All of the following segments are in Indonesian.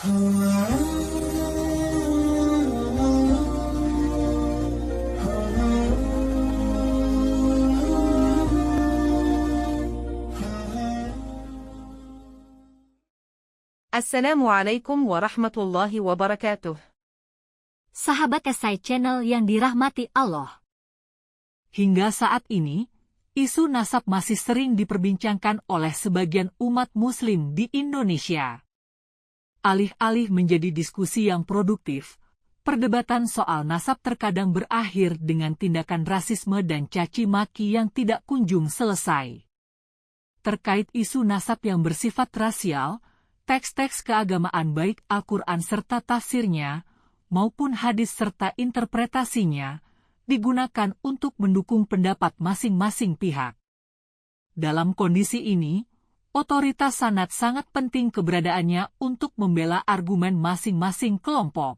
Assalamualaikum warahmatullahi wabarakatuh. Sahabat Esai Channel yang dirahmati Allah. Hingga saat ini, isu nasab masih sering diperbincangkan oleh sebagian umat muslim di Indonesia. Alih-alih menjadi diskusi yang produktif, perdebatan soal nasab terkadang berakhir dengan tindakan rasisme dan caci maki yang tidak kunjung selesai. Terkait isu nasab yang bersifat rasial, teks-teks keagamaan baik Al-Quran serta tafsirnya, maupun hadis serta interpretasinya, digunakan untuk mendukung pendapat masing-masing pihak. Dalam kondisi ini, otoritas sanad sangat penting keberadaannya untuk membela argumen masing-masing kelompok.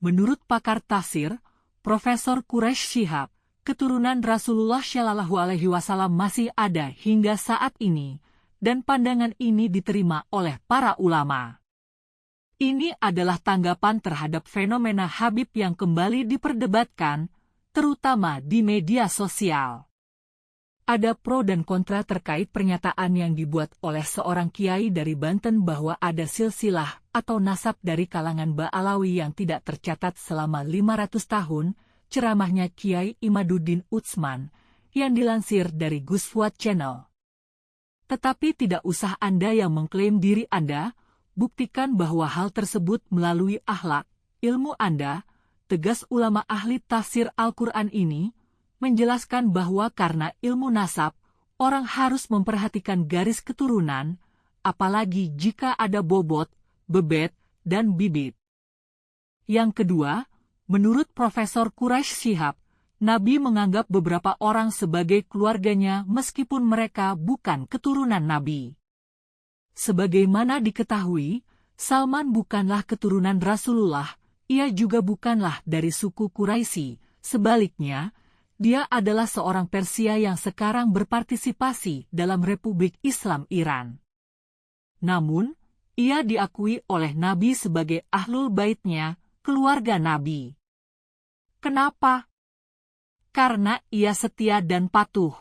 Menurut pakar tafsir, Profesor Quraish Shihab, keturunan Rasulullah Shallallahu Alaihi Wasallam masih ada hingga saat ini, dan pandangan ini diterima oleh para ulama. Ini adalah tanggapan terhadap fenomena Habib yang kembali diperdebatkan, terutama di media sosial. Ada pro dan kontra terkait pernyataan yang dibuat oleh seorang kiai dari Banten bahwa ada silsilah atau nasab dari kalangan Ba'alawi yang tidak tercatat selama 500 tahun, ceramahnya Kiai Imaduddin Utsman, yang dilansir dari Gus Fuad Channel. Tetapi tidak usah Anda yang mengklaim diri Anda, buktikan bahwa hal tersebut melalui akhlak, ilmu Anda, tegas ulama ahli tafsir Al-Quran ini, menjelaskan bahwa karena ilmu nasab, orang harus memperhatikan garis keturunan, apalagi jika ada bobot, bebet, dan bibit. Yang kedua, menurut Profesor Quraish Shihab, Nabi menganggap beberapa orang sebagai keluarganya meskipun mereka bukan keturunan Nabi. Sebagaimana diketahui, Salman bukanlah keturunan Rasulullah, ia juga bukanlah dari suku Quraisy. Sebaliknya, dia adalah seorang Persia yang sekarang berpartisipasi dalam Republik Islam Iran. Namun, ia diakui oleh Nabi sebagai Ahlul Baitnya, keluarga Nabi. Kenapa? Karena ia setia dan patuh,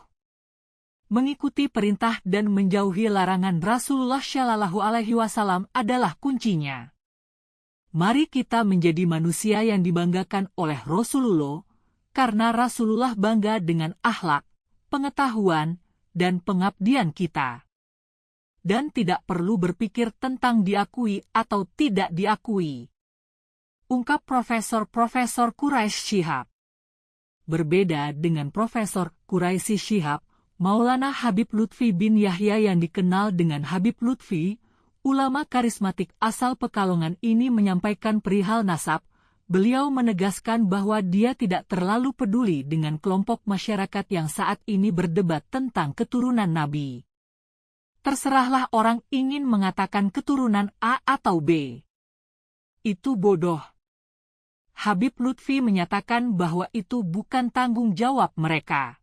mengikuti perintah dan menjauhi larangan Rasulullah Shallallahu Alaihi Wasallam adalah kuncinya. Mari kita menjadi manusia yang dibanggakan oleh Rasulullah, karena Rasulullah bangga dengan akhlak, pengetahuan, dan pengabdian kita. Dan tidak perlu berpikir tentang diakui atau tidak diakui, ungkap Profesor Quraish Shihab. Berbeda dengan Profesor Quraish Shihab, Maulana Habib Lutfi bin Yahya yang dikenal dengan Habib Lutfi, ulama karismatik asal Pekalongan ini menyampaikan perihal nasab. Beliau menegaskan bahwa dia tidak terlalu peduli dengan kelompok masyarakat yang saat ini berdebat tentang keturunan Nabi. Terserahlah orang ingin mengatakan keturunan A atau B. Itu bodoh. Habib Lutfi menyatakan bahwa itu bukan tanggung jawab mereka.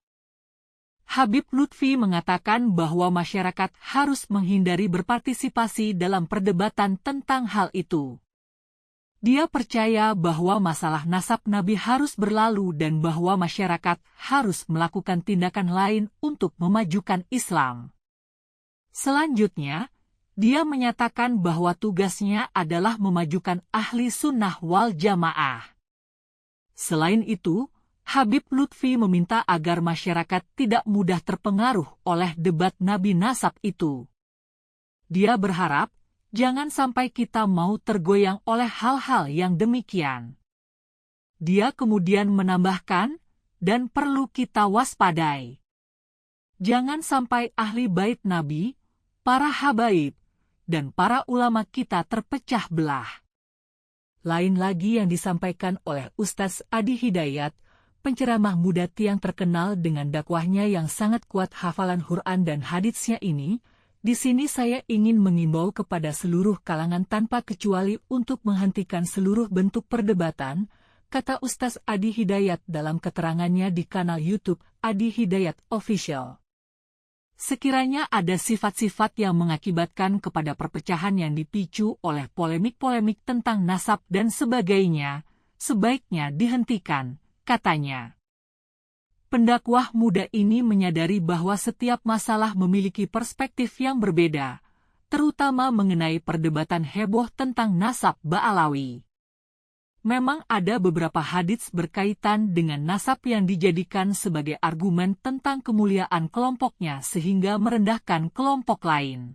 Habib Lutfi mengatakan bahwa masyarakat harus menghindari berpartisipasi dalam perdebatan tentang hal itu. Dia percaya bahwa masalah nasab Nabi harus berlalu dan bahwa masyarakat harus melakukan tindakan lain untuk memajukan Islam. Selanjutnya, dia menyatakan bahwa tugasnya adalah memajukan ahli sunnah wal jamaah. Selain itu, Habib Lutfi meminta agar masyarakat tidak mudah terpengaruh oleh debat Nabi nasab itu. Dia berharap, jangan sampai kita mau tergoyang oleh hal-hal yang demikian. Dia kemudian menambahkan, dan perlu kita waspadai. Jangan sampai ahli bait Nabi, para habaib, dan para ulama kita terpecah belah. Lain lagi yang disampaikan oleh Ustaz Adi Hidayat, penceramah muda yang terkenal dengan dakwahnya yang sangat kuat hafalan Quran dan haditsnya ini. Di sini saya ingin mengimbau kepada seluruh kalangan tanpa kecuali untuk menghentikan seluruh bentuk perdebatan, kata Ustaz Adi Hidayat dalam keterangannya di kanal YouTube Adi Hidayat Official. Sekiranya ada sifat-sifat yang mengakibatkan kepada perpecahan yang dipicu oleh polemik-polemik tentang nasab dan sebagainya, sebaiknya dihentikan, katanya. Pendakwah muda ini menyadari bahwa setiap masalah memiliki perspektif yang berbeda, terutama mengenai perdebatan heboh tentang nasab Ba'alawi. Memang ada beberapa hadits berkaitan dengan nasab yang dijadikan sebagai argumen tentang kemuliaan kelompoknya sehingga merendahkan kelompok lain.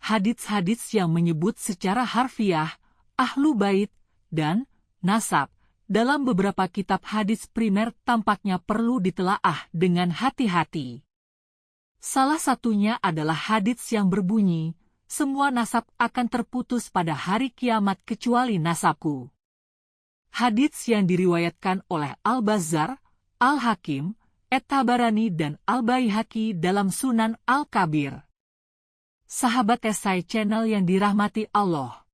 Hadits-hadits yang menyebut secara harfiah, ahlu bait, dan nasab, dalam beberapa kitab hadits primer tampaknya perlu ditelaah dengan hati-hati. Salah satunya adalah hadits yang berbunyi, semua nasab akan terputus pada hari kiamat kecuali nasabku. Hadits yang diriwayatkan oleh Al-Bazzar, Al-Hakim, At-Tabarani dan Al-Baihaqi dalam Sunan Al-Kabir. Sahabat Esai Channel yang dirahmati Allah.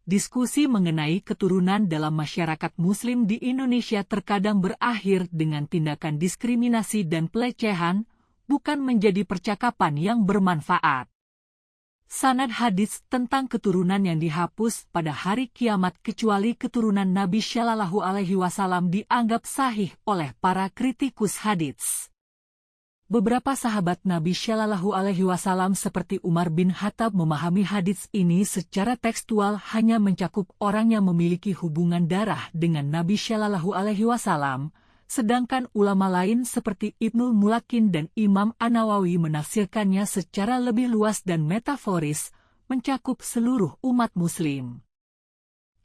Diskusi mengenai keturunan dalam masyarakat Muslim di Indonesia terkadang berakhir dengan tindakan diskriminasi dan pelecehan, bukan menjadi percakapan yang bermanfaat. Sanad hadits tentang keturunan yang dihapus pada hari kiamat kecuali keturunan Nabi Shallallahu Alaihi Wasallam dianggap sahih oleh para kritikus hadits. Beberapa sahabat Nabi Shallallahu Alaihi Wasallam seperti Umar bin Khattab memahami hadits ini secara tekstual hanya mencakup orang yang memiliki hubungan darah dengan Nabi Shallallahu Alaihi Wasallam, sedangkan ulama lain seperti Ibnul Mulakin dan Imam An-Nawawi menafsirkannya secara lebih luas dan metaforis, mencakup seluruh umat Muslim.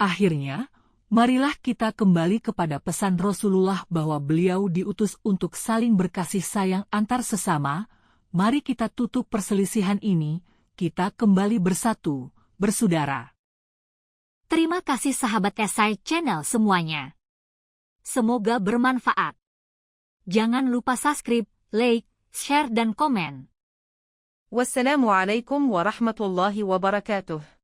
Akhirnya, marilah kita kembali kepada pesan Rasulullah bahwa beliau diutus untuk saling berkasih sayang antar sesama. Mari kita tutup perselisihan ini, kita kembali bersatu, bersaudara. Terima kasih sahabat Esai Channel semuanya. Semoga bermanfaat. Jangan lupa subscribe, like, share dan komen. Wassalamu alaikum warahmatullahi wabarakatuh.